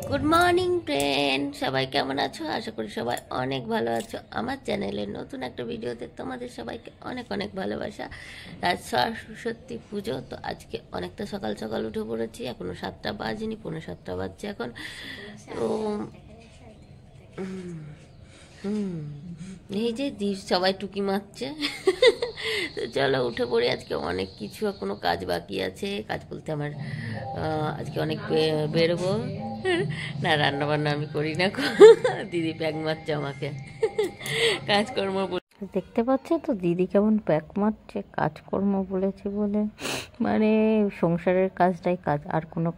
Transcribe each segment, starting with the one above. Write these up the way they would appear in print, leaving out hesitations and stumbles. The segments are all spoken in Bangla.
গুড মর্নিং ফ্রেন্ড, সবাই কেমন আছো? আশা করি সবাই অনেক ভালো আছো। আমার চ্যানেলের নতুন একটা ভিডিওতে তোমাদের সবাইকে অনেক অনেক ভালোবাসা। আজ সরস্বতী পুজো, তো আজকে অনেকটা সকাল সকাল উঠে পড়েছি। এখনো 7টা বাজেনি, 6:45 বাজছে এখন। তো এই যে সবাই টুকি মারছে। তো চলো উঠে পড়ি। আজকে অনেক কিছু এখনো কাজ বাকি আছে। কাজ বলতে আমার আজকে অনেক বেরোবো না, রান্না বান্না আমি করি না। দিদি ব্যাগ মারছে আমাকে কাজকর্ম। দেখতে পাচ্ছে তো দিদি কেমন প্যাক মারছে, কাজকর্ম বলেছে বলে। মানে সংসারের কাজটাই কাজ, আর কোনো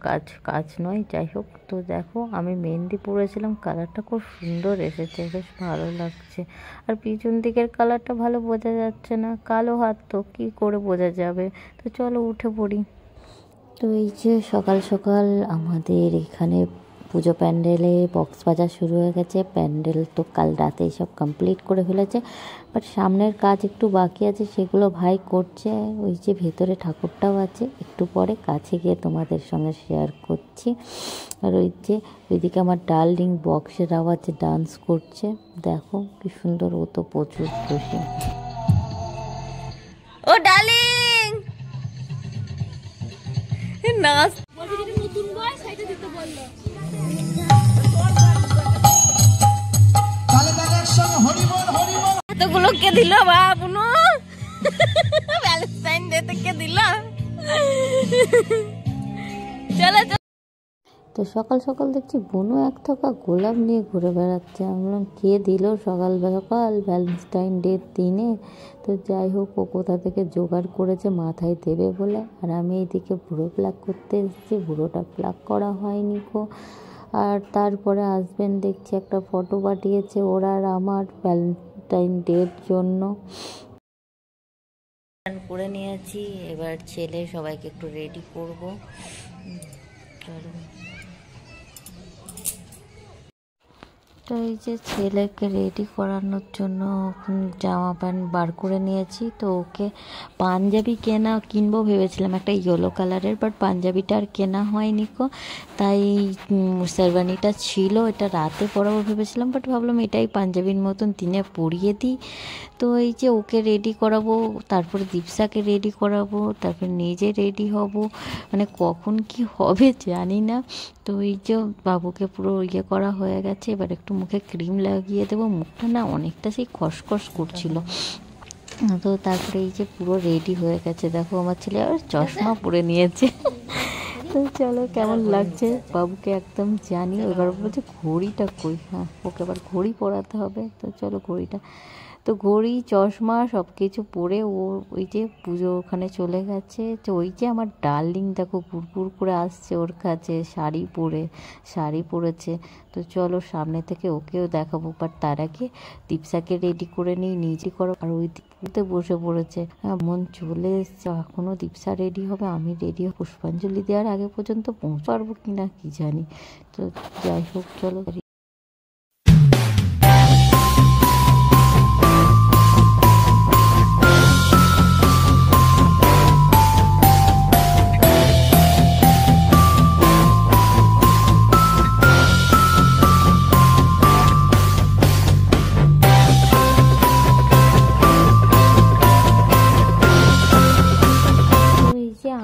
কাজ নয়। যাই হোক, তো দেখো আমি মেহেন্দি পরেছিলাম, কালারটা খুব সুন্দর এসেছে, বেশ ভালো লাগছে। আর পিছন দিকের কালারটা ভালো বোঝা যাচ্ছে না, কালো হাত তো কী করে বোঝা যাবে। তো চলো উঠে পড়ি। তো এই যে সকাল সকাল আমাদের এখানে পুজো প্যান্ডেলে বক্স বাজা শুরু হয়ে গেছে। প্যান্ডেল তো কাল রাতেই সব কমপ্লিট করে ফেলেছে, বাট সামনের কাজ একটু বাকি আছে, সেগুলো ভাই করছে। ওই যে ভেতরে ঠাকুরটাও আছে, একটু পরে কাছে গিয়ে তোমাদের সঙ্গে শেয়ার করছি। আর ওই যে ওইদিকে আমার ডার্লিং বক্সের আওয়াজে ডান্স করছে, দেখো কি সুন্দর। ও তো প্রচুর খুশি। ও ডার্লিং নাচ এতগুলো কে দিল বাবুনো? ভ্যালেন্টাইন ডে থেকে দিল। চলো তো সকাল সকাল দেখছি বোনও এক থোকা গোলাপ নিয়ে ঘুরে বেড়াচ্ছে। আমি বললাম কে দিল সকাল সকাল ভ্যালেন্টাইন ডের দিনে? তো যাই হোক, ও কোথা থেকে জোগাড় করেছে মাথায় দেবে বলে। আর আমি এইদিকে ভুড়ো প্লাক করতে এসেছি, ভুড়োটা প্লাক করা হয়নি গো। আর তারপরে আসবেন দেখছি একটা ফটো পাঠিয়েছে ওরা আর আমার ভ্যালেন্টাইন ডের জন্য। করে নিয়েছি, এবার ছেলে সবাইকে একটু রেডি করবো। চলো, তো এই যে ছেলেকে রেডি করানোর জন্য জামা প্যান্ট বার করে নিয়েছি। তো ওকে পাঞ্জাবি কিনবো ভেবেছিলাম, একটা ইয়েলো কালারের, বাট পাঞ্জাবিটা আর কেনা হয়নি গো। তাই শেরওয়ানিটা ছিল, এটা রাতে পরাবো ভেবেছিলাম, বাট ভাবলাম এটাই পাঞ্জাবির মতন দিনে পরিয়ে দিই। তো এই যে ওকে রেডি করাবো, তারপরে দীপসাকে রেডি করাবো, তারপর নিজে রেডি হব। মানে কখন কি হবে জানি না। তো এই যে বাবুকে পুরো ইয়ে করা হয়ে গেছে, এবার একটু মুখে ক্রিম লাগিয়ে দেবো। মুখটা না অনেকটা সেই খসখস করছিল। তো তারপরে এই যে পুরো রেডি হয়ে গেছে, দেখো আমার ছেলে আর চশমা পরে নিয়েছে। তো চলো কেমন লাগছে বাবুকে একদম জানিও। এবার বলছে ঘড়িটা কই? হ্যাঁ, ওকে আবার ঘড়ি পরাতে হবে। তো চলো ঘড়িটা, তো ঘড়ি চশমা সব কিছু পরে ও ওই যে পুজো ওখানে চলে গেছে। তো ওই যে আমার ডার্লিং দেখো পুরপুর করে আসছে ওর কাছে, শাড়ি পরেছে। তো চলো সামনে থেকে ওকেও দেখাবো, বাট তার আগে দীপসাকে রেডি করে নিই, নিজে করো। আর ওই দিকতে বসে পড়েছে, মন চলে এসছে। এখনও দীপসা রেডি হবে, আমি রেডি হব। পুষ্পাঞ্জলি দেওয়ার আগে পর্যন্ত পৌঁছতে পারবো কিনা কি জানি। তো যাই হোক চলো।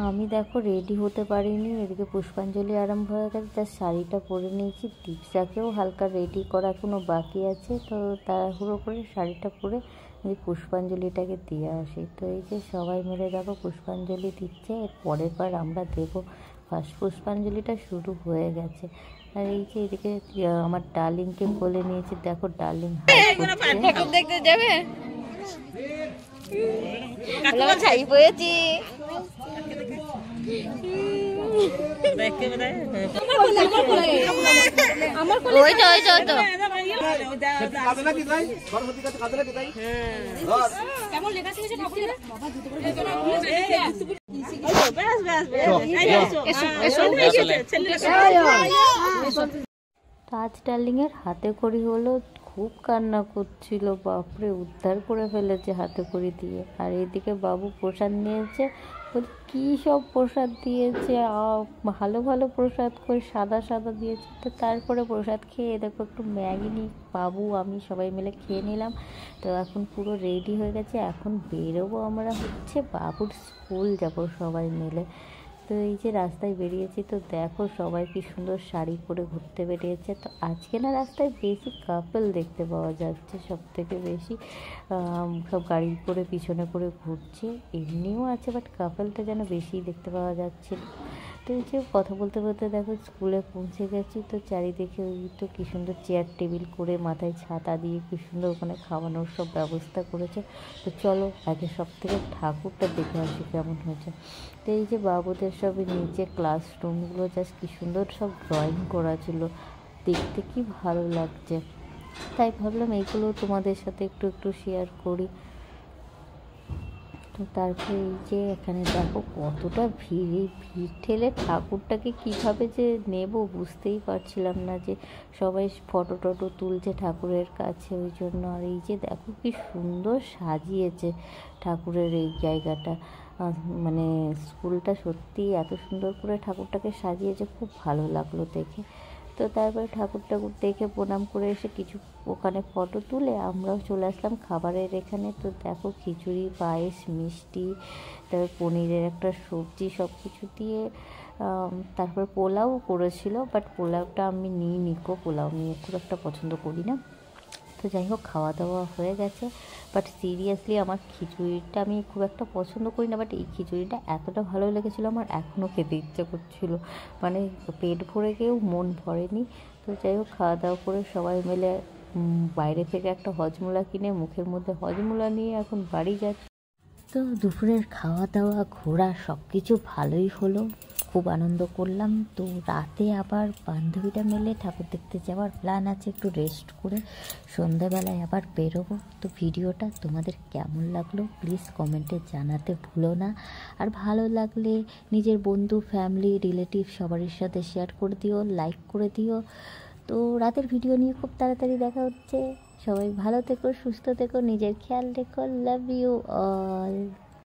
আমি দেখো রেডি হতে পারিনি, এদিকে পুষ্পাঞ্জলি আরম্ভ হয়ে গেছে, তার শাড়িটা পরে নিয়েছি। দীপসাকেও হালকা রেডি করা এখনো বাকি আছে। তো তাড়াহুড়ো করে শাড়িটা পরে পুষ্পাঞ্জলিটাকে দিয়ে আসি। তো এই যে সবাই মিলে দেখো পুষ্পাঞ্জলি দিচ্ছে, এর পরের বার আমরা দেবো। ফার্স্ট পুষ্পাঞ্জলিটা শুরু হয়ে গেছে। আর এই যে এদিকে আমার ডার্লিংকে বলে নিয়েছি, দেখো ডার্লিং দেখতে যাবে, ছাই পেয়েছি। রাজ ডার্লিং এর হাতে খড়ি হলো, খুব কান্না করছিল, বাপরে উদ্ধার করে ফেলেছে হাতে খড়ি দিয়ে। আর এদিকে বাবু প্রসাদ নিয়েছে, তো বলি কী সব প্রসাদ দিয়েছে, ভালো ভালো প্রসাদ করে সাদা সাদা দিয়েছে। তো তারপরে প্রসাদ খেয়ে দেখো একটু ম্যাগি নিই, বাবু আমি সবাই মিলে খেয়ে নিলাম। তো এখন পুরো রেডি হয়ে গেছে, এখন বেরোবো আমরা হচ্ছে বাবুর স্কুল যাব সবাই মিলে। তো এই যে রাস্তায় বেরিয়েছি, তো দেখো সবাই কি সুন্দর শাড়ি পরে ঘুরতে বেরিয়েছে। তো আজকে না রাস্তায় বেশি কাপল দেখতে পাওয়া যাচ্ছে, সব থেকে বেশি সব গাড়ি করে পিছনে করে ঘুরছে, এমনিও আছে বাট কাপলটা যেন বেশি দেখতে পাওয়া যাচ্ছিল। তো এই যে কথা বলতে বলতে দেখো স্কুলে পৌঁছে গেছি। তো চারিদিকে ওই তো কী সুন্দর চেয়ার টেবিল করে মাথায় ছাতা দিয়ে কী সুন্দর ওখানে খাওয়ানোর সব ব্যবস্থা করেছে। তো চলো আগে সব থেকে ঠাকুরটা দেখে আসি কেমন হয়েছে। তো এই যে বাবুদের সব নিচে ক্লাসরুমগুলো জাস্ট কী সুন্দর সব ড্রয়িং করা ছিল, দেখতে কি ভালো লাগছে। তাই ভাবলাম এইগুলো তোমাদের সাথে একটু একটু শেয়ার করি। তো তারপরে এই যে এখানে দেখো কতটা ভিড়, এই ভিড় ঠেলে ঠাকুরটাকে কীভাবে যে নেব বুঝতেই পারছিলাম না, যে সবাই ফটো টটো তুলছে ঠাকুরের কাছে ওই জন্য। আর এই যে দেখো কি সুন্দর সাজিয়েছে ঠাকুরের এই জায়গাটা, মানে স্কুলটা সত্যি এত সুন্দর করে ঠাকুরটাকে সাজিয়েছে, খুব ভালো লাগলো দেখে। তো তারপরে ঠাকুর দেখে প্রণাম করে এসে কিছু ওখানে ফটো তুলে আমরাও চলে আসলাম খাবারের এখানে। তো দেখো খিচুড়ি, পায়েস, মিষ্টি, তারপর পনিরের একটা সবজি, সব কিছু দিয়ে তারপর পোলাও করেছিল, বাট পোলাওটা আমি নিইনি, পোলাও নিয়ে খুব একটা পছন্দ করি না। তো যাই হোক খাওয়া দাওয়া হয়ে গেছে। বাট সিরিয়াসলি আমার খিচুড়িটা আমি খুব একটা পছন্দ করি না, বাট এই খিচুড়িটা এতটা ভালো লেগেছিলো আমার এখনও খেতে ইচ্ছে করছিলো, মানে পেট ভরে গিয়েও মন ভরেনি। তো যাই হোক খাওয়া দাওয়া করে সবাই মিলে বাইরে থেকে একটা হজমোলা কিনে মুখের মধ্যে হজমোলা নিয়ে এখন বাড়ি যাচ্ছি। তো দুপুরের খাওয়া দাওয়া ঘোরা সব কিছু ভালোই হলো, খুব আনন্দ করলাম। তো রাতে আবার বান্ধবীরা মিলে ঠাকুর দেখতে যাওয়ার প্ল্যান আছে, একটু রেস্ট করে সন্ধ্যাবেলায় আবার বেরোবো। তো ভিডিওটা তোমাদের কেমন লাগলো প্লিজ কমেন্টে জানাতে ভুলো না। আর ভালো লাগলে নিজের বন্ধু, ফ্যামিলি, রিলেটিভ সবারই সাথে শেয়ার করে দিও, লাইক করে দিও। তো রাতের ভিডিও নিয়ে খুব তাড়াতাড়ি দেখা হচ্ছে। সবাই ভালো থেকো, সুস্থ থেকো, নিজের খেয়াল রেখো। Love you all.